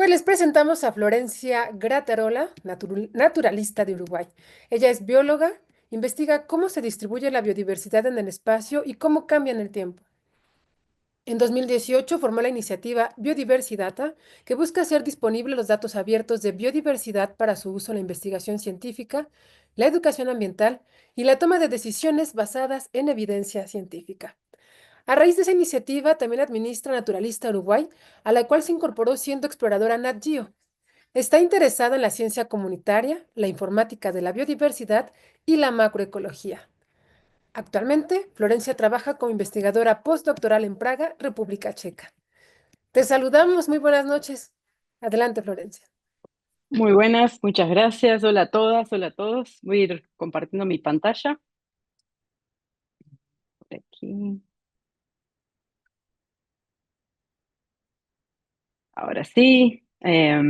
Hoy les presentamos a Florencia Graterola, naturalista de Uruguay. Ella es bióloga, investiga cómo se distribuye la biodiversidad en el espacio y cómo cambia en el tiempo. En 2018 formó la iniciativa Biodiversidata, que busca hacer disponibles los datos abiertos de biodiversidad para su uso en la investigación científica, la educación ambiental y la toma de decisiones basadas en evidencia científica. A raíz de esa iniciativa, también administra Naturalista Uruguay, a la cual se incorporó siendo exploradora Nat Geo. Está interesada en la ciencia comunitaria, la informática de la biodiversidad y la macroecología. Actualmente, Florencia trabaja como investigadora postdoctoral en Praga, República Checa. Te saludamos, muy buenas noches. Adelante, Florencia. Muy buenas, muchas gracias. Hola a todas, hola a todos. Voy a ir compartiendo mi pantalla. Por aquí. Ahora sí. Mi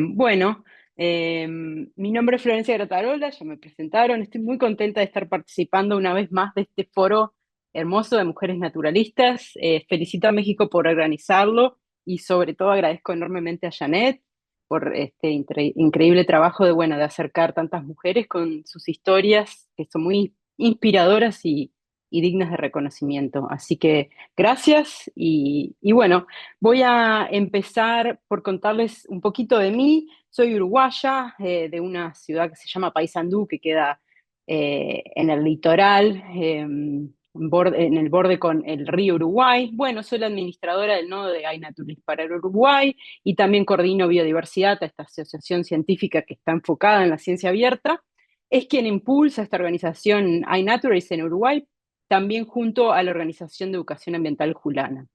nombre es Florencia Gratarola, ya me presentaron. Estoy muy contenta de estar participando una vez más de este foro hermoso de mujeres naturalistas. Felicito a México por organizarlo y sobre todo agradezco enormemente a Janet por este increíble trabajo de acercar tantas mujeres con sus historias que son muy inspiradoras y dignas de reconocimiento. Así que gracias y bueno. Voy a empezar por contarles un poquito de mí. Soy uruguaya, de una ciudad que se llama Paysandú, que queda en el litoral, en el borde con el río Uruguay. Bueno, soy la administradora del nodo de iNaturalist para el Uruguay y también coordino biodiversidad, esta asociación científica que está enfocada en la ciencia abierta. Es quien impulsa esta organización iNaturalist en Uruguay, también junto a la Organización de Educación Ambiental Julana.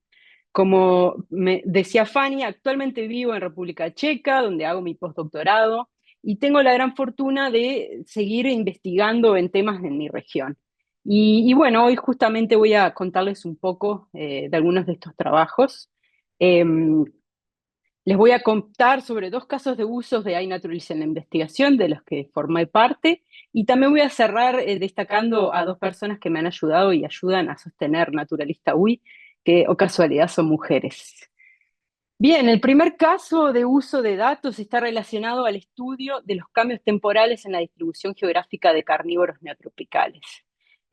Como me decía Fanny, actualmente vivo en República Checa, donde hago mi postdoctorado, y tengo la gran fortuna de seguir investigando en temas de mi región. Y bueno, hoy justamente voy a contarles un poco de algunos de estos trabajos. Em, Les voy a contar sobre dos casos de usos de iNaturalist en la investigación, de los que formé parte, y también voy a cerrar destacando a dos personas que me han ayudado y ayudan a sostener Naturalista UI, que, o casualidad, son mujeres. Bien, el primer caso de uso de datos está relacionado al estudio de los cambios temporales en la distribución geográfica de carnívoros neotropicales.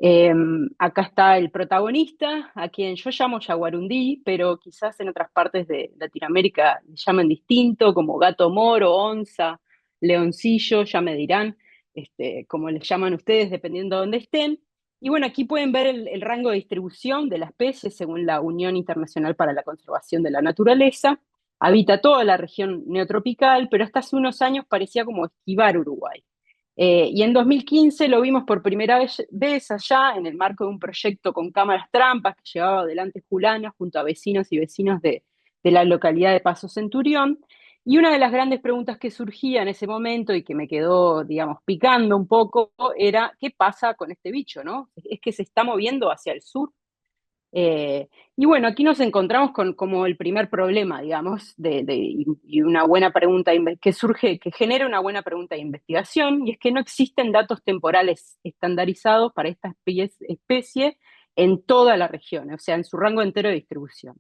Eh, Acá está el protagonista, a quien yo llamo yaguarundí, pero quizás en otras partes de Latinoamérica le llaman distinto, como gato moro, onza, leoncillo, ya me dirán, como les llaman ustedes, dependiendo de dónde estén. Y bueno, aquí pueden ver el rango de distribución de la especie según la Unión Internacional para la Conservación de la Naturaleza. Habita toda la región neotropical, pero hasta hace unos años parecía como esquivar Uruguay. Y en 2015 lo vimos por primera vez allá en el marco de un proyecto con cámaras trampas que llevaba adelante Julana junto a vecinos y vecinos de la localidad de Paso Centurión. Y una de las grandes preguntas que surgía en ese momento y que me quedó, digamos, picando un poco era, ¿qué pasa con este bicho, no? ¿Es que se está moviendo hacia el sur? Eh, y bueno, aquí nos encontramos con como el primer problema, digamos, y una buena pregunta que surge, que genera una buena pregunta de investigación, y es que no existen datos temporales estandarizados para esta especie en toda la región, o sea, en su rango entero de distribución.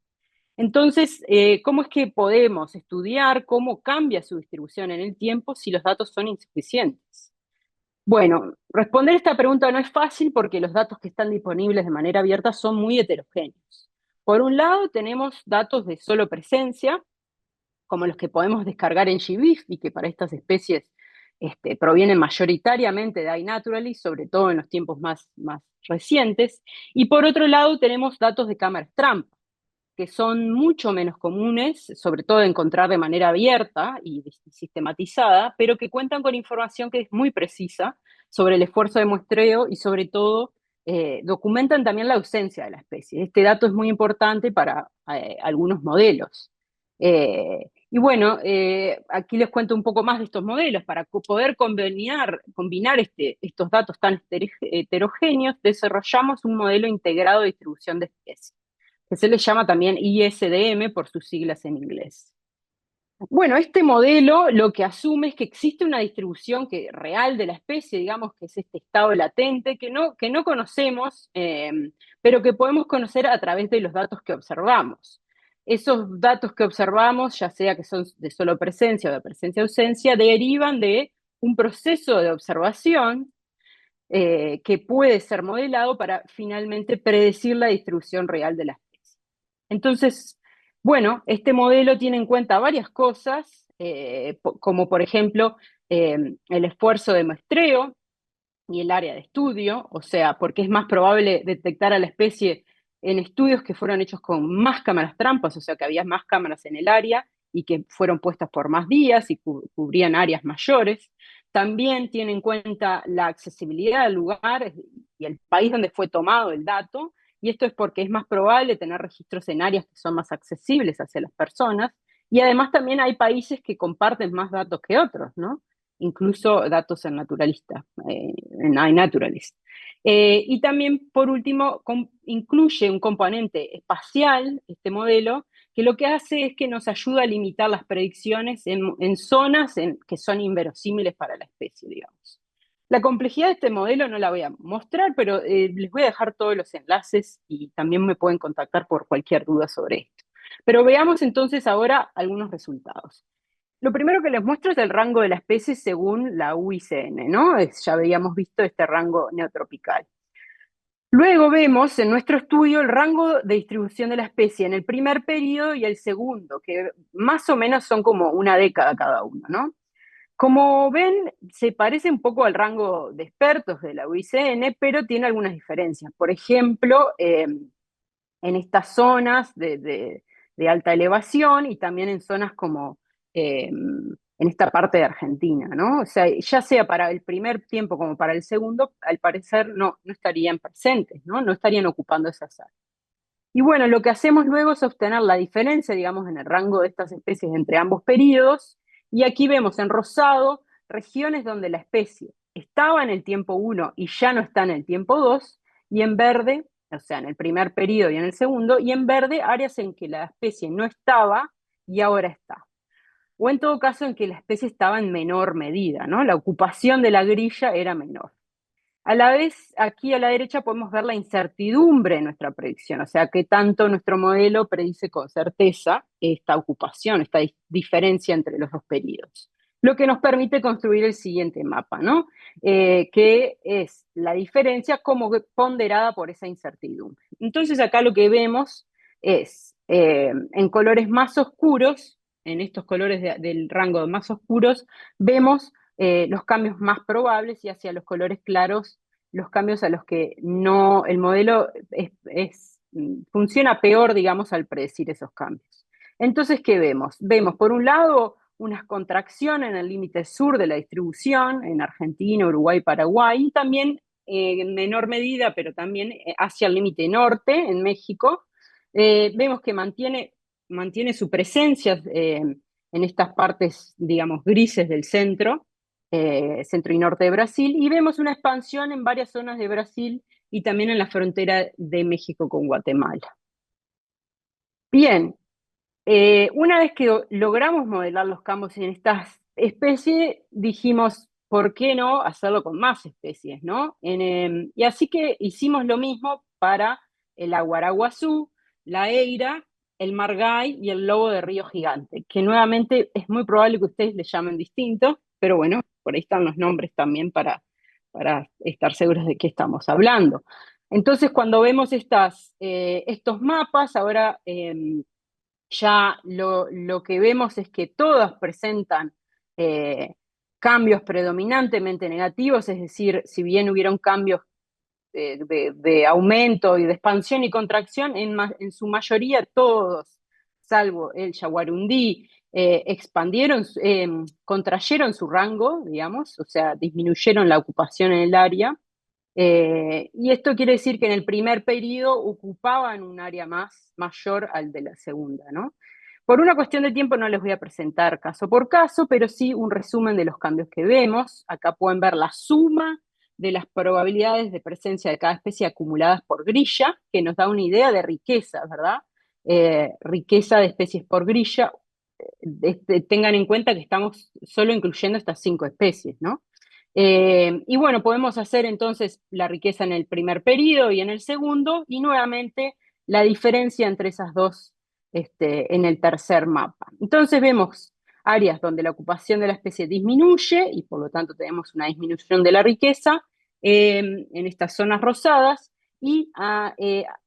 Entonces, ¿cómo es que podemos estudiar cómo cambia su distribución en el tiempo si los datos son insuficientes? Bueno, responder esta pregunta no es fácil porque los datos que están disponibles de manera abierta son muy heterogéneos. Por un lado, tenemos datos de solo presencia, como los que podemos descargar en GBIF y que para estas especies provienen mayoritariamente de iNaturalist, sobre todo en los tiempos más recientes. Y por otro lado, tenemos datos de cámaras trampa, que son mucho menos comunes, sobre todo de encontrar de manera abierta y sistematizada, pero que cuentan con información que es muy precisa sobre el esfuerzo de muestreo y sobre todo documentan también la ausencia de la especie. Este dato es muy importante para algunos modelos. Y bueno, aquí les cuento un poco más de estos modelos. Para poder combinar estos datos tan heterogéneos, desarrollamos un modelo integrado de distribución de especies que se le llama también ISDM por sus siglas en inglés. Bueno, este modelo lo que asume es que existe una distribución real de la especie, digamos que es este estado latente, que no conocemos, pero que podemos conocer a través de los datos que observamos. esos datos que observamos, ya sea que son de solo presencia o de presencia-ausencia, derivan de un proceso de observación que puede ser modelado para finalmente predecir la distribución real de la especie. Entonces, bueno, este modelo tiene en cuenta varias cosas, como por ejemplo el esfuerzo de muestreo y el área de estudio, o sea, porque es más probable detectar a la especie en estudios que fueron hechos con más cámaras trampas, o sea, que había más cámaras en el área y que fueron puestas por más días y cubrían áreas mayores. También tiene en cuenta la accesibilidad del lugar y el país donde fue tomado el dato, y esto es porque es más probable tener registros en áreas que son más accesibles hacia las personas, y además también hay países que comparten más datos que otros, ¿no? Incluso datos en naturalista, en iNaturalist. Y también, por último, incluye un componente espacial, este modelo, que lo que hace es que nos ayuda a limitar las predicciones en zonas que son inverosímiles para la especie, digamos. La complejidad de este modelo no la voy a mostrar, pero les voy a dejar todos los enlaces y también me pueden contactar por cualquier duda sobre esto. Pero veamos entonces ahora algunos resultados. Lo primero que les muestro es el rango de la especie según la UICN, ¿no? Ya habíamos visto este rango neotropical. Luego vemos en nuestro estudio el rango de distribución de la especie en el primer periodo y el segundo, que más o menos son como una década cada uno, ¿no? Como ven, se parece un poco al rango de expertos de la UICN, pero tiene algunas diferencias. Por ejemplo, en estas zonas de alta elevación y también en zonas como en esta parte de Argentina, ¿no? O sea, ya sea para el primer tiempo como para el segundo, al parecer no estarían presentes, ¿no? No estarían ocupando esas áreas. Y bueno, lo que hacemos luego es obtener la diferencia, digamos, en el rango de estas especies entre ambos periodos, y aquí vemos en rosado regiones donde la especie estaba en el tiempo 1 y ya no está en el tiempo 2, y en verde, o sea, en el primer periodo y en el segundo, y en verde áreas en que la especie no estaba y ahora está. O en todo caso en que la especie estaba en menor medida, ¿no? La ocupación de la grilla era menor. A la vez, aquí a la derecha podemos ver la incertidumbre de nuestra predicción, o sea, qué tanto nuestro modelo predice con certeza esta ocupación, esta diferencia entre los dos periodos. Lo que nos permite construir el siguiente mapa, ¿no? Que es la diferencia como ponderada por esa incertidumbre. Entonces acá lo que vemos es en colores más oscuros, en estos colores del rango más oscuros, vemos los cambios más probables y hacia los colores claros los cambios a los que no, el modelo funciona peor, digamos, al predecir esos cambios. Entonces, ¿qué vemos? Vemos, por un lado, unas contracciones en el límite sur de la distribución, en Argentina, Uruguay, Paraguay, y también en menor medida, pero también hacia el límite norte, en México. Vemos que mantiene su presencia en estas partes, digamos, grises del centro, centro y norte de Brasil, y vemos una expansión en varias zonas de Brasil y también en la frontera de México con Guatemala. Bien, una vez que logramos modelar los cambios en estas especies, dijimos, ¿por qué no hacerlo con más especies, no? Y así que hicimos lo mismo para el aguaraguazú, la eira, el margay y el lobo de río gigante, que nuevamente es muy probable que ustedes le llamen distinto, pero bueno, por ahí están los nombres también para estar seguros de qué estamos hablando. Entonces, cuando vemos estos mapas, ahora ya lo que vemos es que todas presentan cambios predominantemente negativos, es decir, si bien hubieron cambios de aumento y de expansión y contracción, en su mayoría todos, salvo el yaguarundí, contrayeron su rango, digamos, o sea, disminuyeron la ocupación en el área. Y esto quiere decir que en el primer periodo ocupaban un área mayor al de la segunda, ¿no? Por una cuestión de tiempo no les voy a presentar caso por caso, pero sí un resumen de los cambios que vemos. Acá pueden ver la suma de las probabilidades de presencia de cada especie acumuladas por grilla, que nos da una idea de riqueza, ¿verdad? Riqueza de especies por grilla. Tengan en cuenta que estamos solo incluyendo estas 5 especies, ¿no? Y bueno, podemos hacer entonces la riqueza en el primer periodo y en el segundo, y nuevamente la diferencia entre esas dos en el tercer mapa. Entonces vemos áreas donde la ocupación de la especie disminuye y por lo tanto tenemos una disminución de la riqueza en estas zonas rosadas y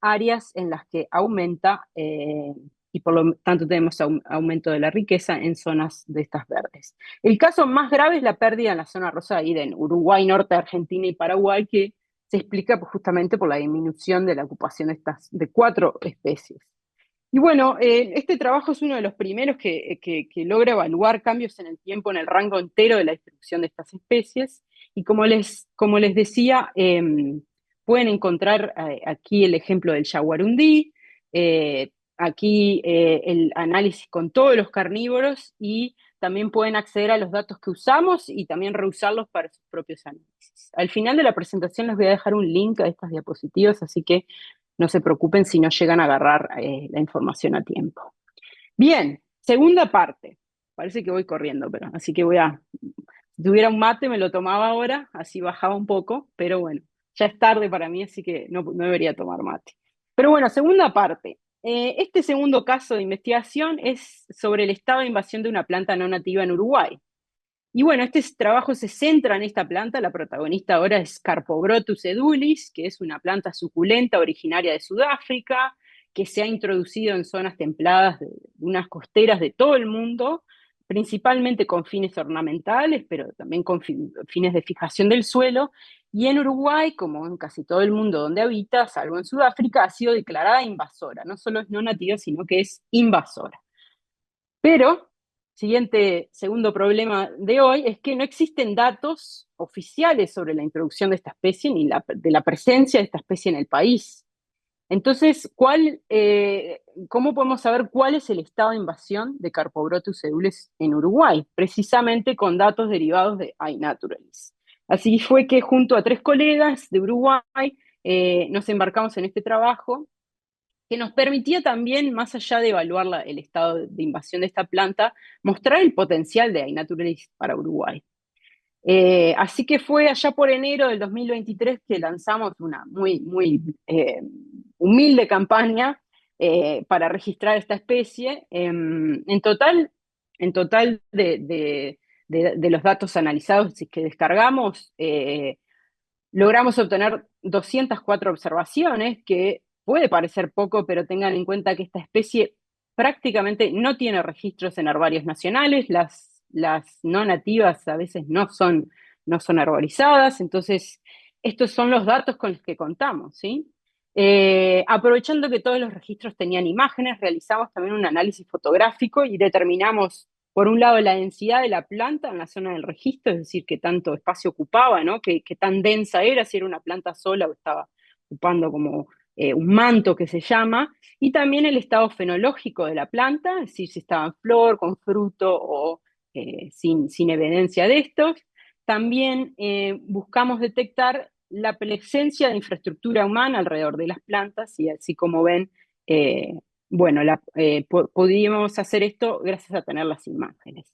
áreas en las que aumenta y por lo tanto tenemos aumento de la riqueza en zonas de estas verdes. El caso más grave es la pérdida en la zona rosada, ahí en Uruguay, Norte, Argentina y Paraguay, que se explica pues, justamente por la disminución de la ocupación de 4 especies. Y bueno, este trabajo es uno de los primeros que logra evaluar cambios en el tiempo en el rango entero de la distribución de estas especies. Y como les decía, pueden encontrar aquí el ejemplo del yaguarundí, aquí el análisis con todos los carnívoros y también pueden acceder a los datos que usamos y también reusarlos para sus propios análisis. Al final de la presentación les voy a dejar un link a estas diapositivas, así que no se preocupen si no llegan a agarrar la información a tiempo. Bien, segunda parte. Parece que voy corriendo, pero así que si tuviera un mate me lo tomaba ahora, así bajaba un poco, pero bueno, ya es tarde para mí, así que no debería tomar mate. Pero bueno, segunda parte. Este segundo caso de investigación es sobre el estado de invasión de una planta no nativa en Uruguay. Y bueno, este trabajo se centra en esta planta, la protagonista ahora es Carpobrotus edulis, que es una planta suculenta originaria de Sudáfrica, que se ha introducido en zonas templadas de unas costeras de todo el mundo, principalmente con fines ornamentales, pero también con fines de fijación del suelo. Y en Uruguay, como en casi todo el mundo donde habita, salvo en Sudáfrica, ha sido declarada invasora. No solo es no nativa, sino que es invasora. Pero, segundo problema de hoy, es que no existen datos oficiales sobre la introducción de esta especie ni de la presencia de esta especie en el país. Entonces, ¿cómo podemos saber cuál es el estado de invasión de Carpobrotus edulis en Uruguay? Precisamente con datos derivados de iNaturalis. Así fue que junto a 3 colegas de Uruguay nos embarcamos en este trabajo que nos permitía también, más allá de evaluar el estado de invasión de esta planta, mostrar el potencial de iNaturalis para Uruguay. Así que fue allá por enero del 2023 que lanzamos una muy humilde campaña para registrar esta especie. En total de los datos analizados y que descargamos, logramos obtener 204 observaciones, que puede parecer poco, pero tengan en cuenta que esta especie prácticamente no tiene registros en herbarios nacionales, las no nativas a veces no son arborizadas, entonces estos son los datos con los que contamos, ¿sí? Aprovechando que todos los registros tenían imágenes, realizamos también un análisis fotográfico y determinamos por un lado, la densidad de la planta en la zona del registro, es decir, qué tanto espacio ocupaba, ¿no? Qué tan densa era, si era una planta sola o estaba ocupando como un manto que se llama, y también el estado fenológico de la planta, es decir, si estaba en flor, con fruto o sin evidencia de estos. También buscamos detectar la presencia de infraestructura humana alrededor de las plantas, y así como ven, bueno, pudimos hacer esto gracias a tener las imágenes.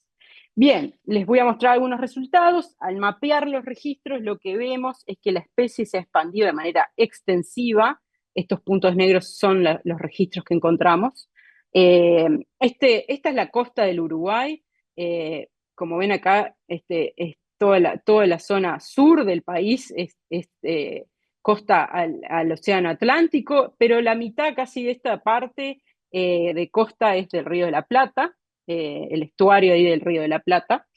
Bien, les voy a mostrar algunos resultados. Al mapear los registros, lo que vemos es que la especie se ha expandido de manera extensiva. Estos puntos negros son los registros que encontramos. Esta es la costa del Uruguay. Como ven acá, es toda la zona sur del país, costa al Océano Atlántico, pero la mitad casi de esta parte de costa es del Río de la Plata, el estuario ahí del Río de la Plata.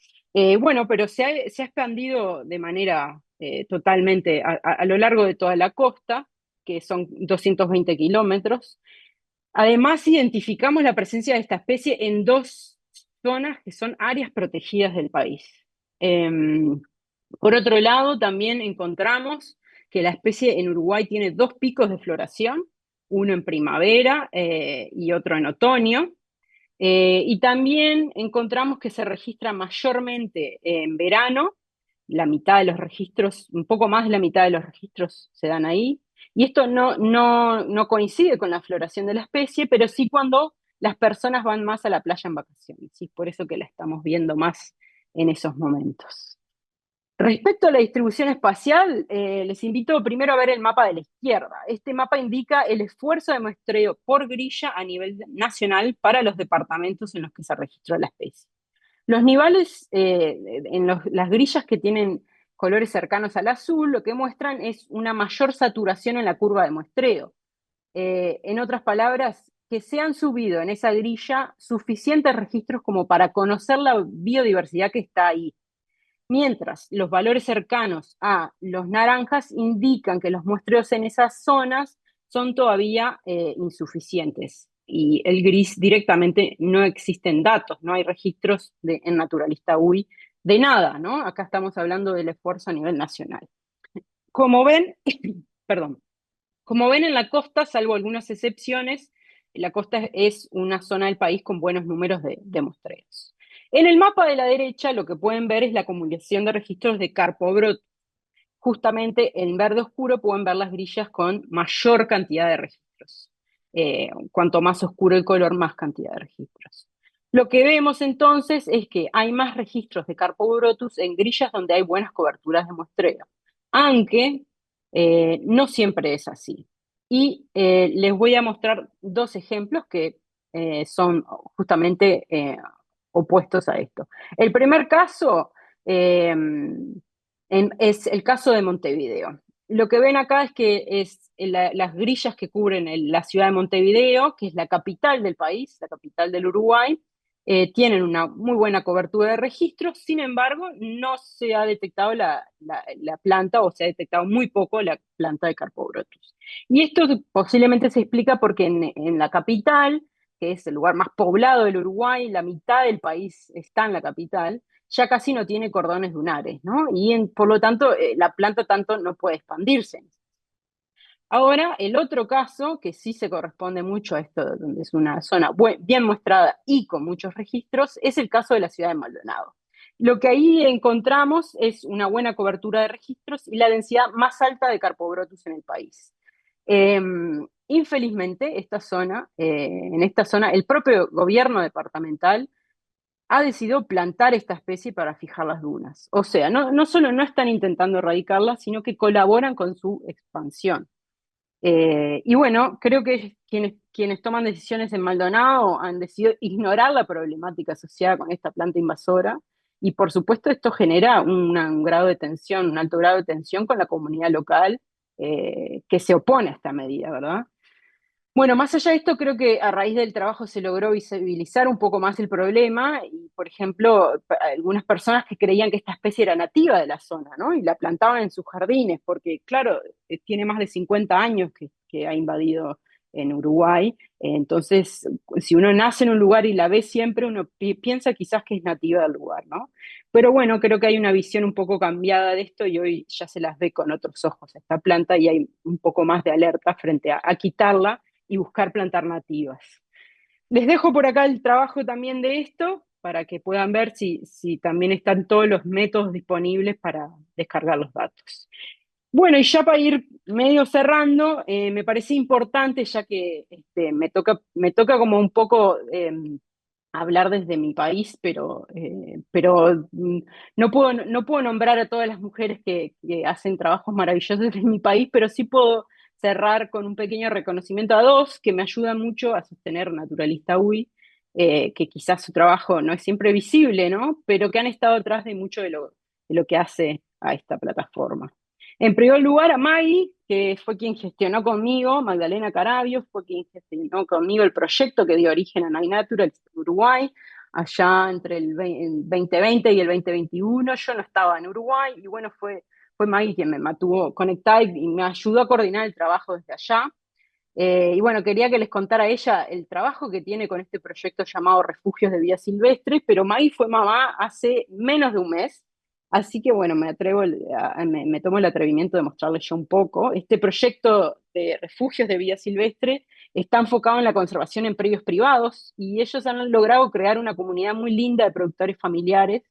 Bueno, pero se ha expandido de manera totalmente a lo largo de toda la costa, que son 220 kilómetros. Además, identificamos la presencia de esta especie en 2 zonas que son áreas protegidas del país. Por otro lado, también encontramos que la especie en Uruguay tiene 2 picos de floración, uno en primavera y otro en otoño. Y también encontramos que se registra mayormente en verano, la mitad de los registros, un poco más de la mitad de los registros se dan ahí. Y esto no coincide con la floración de la especie, pero sí cuando las personas van más a la playa en vacaciones. Y es por eso que la estamos viendo más en esos momentos. Respecto a la distribución espacial, les invito primero a ver el mapa de la izquierda. Este mapa indica el esfuerzo de muestreo por grilla a nivel nacional para los departamentos en los que se registró la especie. Los niveles en las grillas que tienen colores cercanos al azul, lo que muestran es una mayor saturación en la curva de muestreo. En otras palabras, que se han subido en esa grilla suficientes registros como para conocer la biodiversidad que está ahí. Mientras los valores cercanos a los naranjas indican que los muestreos en esas zonas son todavía insuficientes. Y el gris directamente no existen datos, no hay registros en Naturalista UI de nada, ¿no? Acá estamos hablando del esfuerzo a nivel nacional. Como ven, perdón, como ven en la costa, salvo algunas excepciones, la costa es una zona del país con buenos números de muestreos. En el mapa de la derecha lo que pueden ver es la acumulación de registros de Carpobrotus. Justamente en verde oscuro pueden ver las grillas con mayor cantidad de registros. Cuanto más oscuro el color, más cantidad de registros. Lo que vemos entonces es que hay más registros de Carpobrotus en grillas donde hay buenas coberturas de muestreo, aunque no siempre es así. Y les voy a mostrar dos ejemplos que son justamente opuestos a esto. El primer caso eh, es el caso de Montevideo. Lo que ven acá es que las grillas que cubren la ciudad de Montevideo, que es la capital del país, la capital del Uruguay, tienen una muy buena cobertura de registros. Sin embargo, no se ha detectado la planta, o se ha detectado muy poco la planta de Carpobrotus. Y esto posiblemente se explica porque en la capital, que es el lugar más poblado del Uruguay, la mitad del país está en la capital, ya casi no tiene cordones dunares, ¿no? Y por lo tanto, la planta tanto no puede expandirse. Ahora, el otro caso, que sí se corresponde mucho a esto, donde es una zona bien muestrada y con muchos registros, es el caso de la ciudad de Maldonado. Lo que ahí encontramos es una buena cobertura de registros y la densidad más alta de Carpobrotus en el país. Eh, Infelizmente, en esta zona, el propio gobierno departamental ha decidido plantar esta especie para fijar las dunas. O sea, no solo no están intentando erradicarla, sino que colaboran con su expansión. Y bueno, creo que quienes toman decisiones en Maldonado han decidido ignorar la problemática asociada con esta planta invasora. Y por supuesto esto genera un grado de tensión, un alto grado de tensión con la comunidad local que se opone a esta medida, ¿verdad? Bueno, más allá de esto, creo que a raíz del trabajo se logró visibilizar un poco más el problema y, por ejemplo, algunas personas que creían que esta especie era nativa de la zona, ¿no? Y la plantaban en sus jardines, porque, claro, tiene más de 50 años que ha invadido en Uruguay. Entonces, si uno nace en un lugar y la ve siempre, uno piensa quizás que es nativa del lugar, ¿no? Pero bueno, creo que hay una visión un poco cambiada de esto y hoy ya se las ve con otros ojos a esta planta y hay un poco más de alerta frente a quitarla y buscar plantar nativas. Les dejo por acá el trabajo también de esto para que puedan ver si también están todos los métodos disponibles para descargar los datos. Bueno, y ya para ir medio cerrando, me parece importante, ya que me toca como un poco hablar desde mi país, pero no puedo nombrar a todas las mujeres que hacen trabajos maravillosos en mi país, pero sí puedo cerrar con un pequeño reconocimiento a dos que me ayudan mucho a sostener Naturalista UI, que quizás su trabajo no es siempre visible, ¿no? Pero que han estado atrás de mucho de lo que hace a esta plataforma. En primer lugar, a Maggie, que fue quien gestionó conmigo, Magdalena Carabio, fue quien gestionó conmigo el proyecto que dio origen a iNatural Uruguay, allá entre el 2020 y el 2021. Yo no estaba en Uruguay y bueno, fue Maggie quien me mantuvo conectada y me ayudó a coordinar el trabajo desde allá. Y bueno, quería que les contara a ella el trabajo que tiene con este proyecto llamado Refugios de Vida Silvestre, pero Maggie fue mamá hace menos de un mes, así que bueno, me tomo el atrevimiento de mostrarles yo un poco. Este proyecto de Refugios de Vida Silvestre está enfocado en la conservación en predios privados y ellos han logrado crear una comunidad muy linda de productores familiares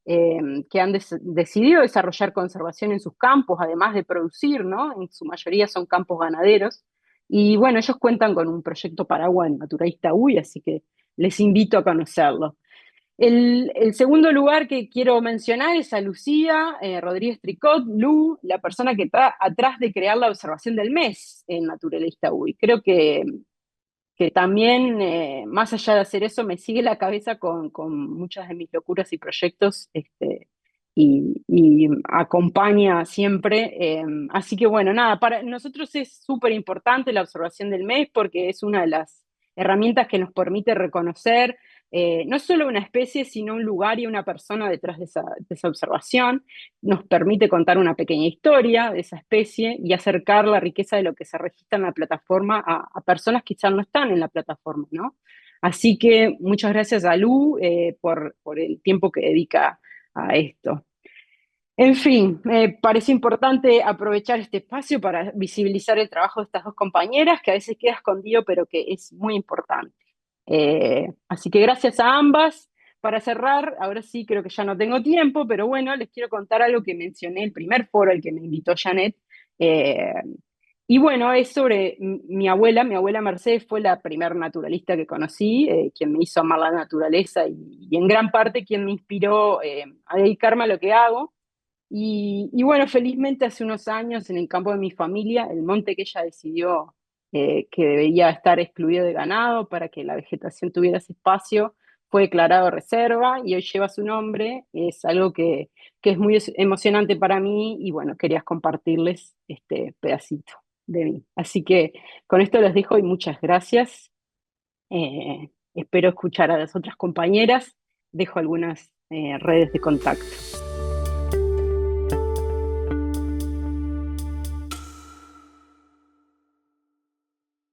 que han decidido desarrollar conservación en sus campos, además de producir, ¿no? En su mayoría son campos ganaderos. Y bueno, ellos cuentan con un proyecto paraguas en Naturalista UI, así que les invito a conocerlo. El segundo lugar que quiero mencionar es a Lucía Rodríguez Tricot, Lu, la persona que está atrás de crear la observación del mes en Naturalista UI. Creo que también, más allá de hacer eso, me sigue la cabeza con muchas de mis locuras y proyectos, y acompaña siempre. Así que bueno, nada, para nosotros es súper importante la observación del mes porque es una de las herramientas que nos permite reconocer no solo una especie, sino un lugar y una persona detrás de esa observación. Nos permite contar una pequeña historia de esa especie y acercar la riqueza de lo que se registra en la plataforma a personas que quizás no están en la plataforma, ¿no? Así que muchas gracias a Lu por el tiempo que dedica a esto. En fin, me parece importante aprovechar este espacio para visibilizar el trabajo de estas dos compañeras, que a veces queda escondido, pero que es muy importante. Así que gracias a ambas. Para cerrar, ahora sí creo que ya no tengo tiempo, pero bueno, les quiero contar algo que mencioné el primer foro al que me invitó Janet. Eh, y bueno, es sobre mi abuela. Mi abuela Mercedes fue la primer naturalista que conocí, quien me hizo amar la naturaleza y en gran parte quien me inspiró a dedicarme a lo que hago. Y bueno, felizmente hace unos años en el campo de mi familia, el monte que ella decidió que debía estar excluido de ganado para que la vegetación tuviera ese espacio, fue declarado reserva y hoy lleva su nombre. Es algo que es muy emocionante para mí y bueno, quería compartirles este pedacito de mí. Así que con esto les dejo y muchas gracias. Espero escuchar a las otras compañeras. Dejo algunas redes de contacto.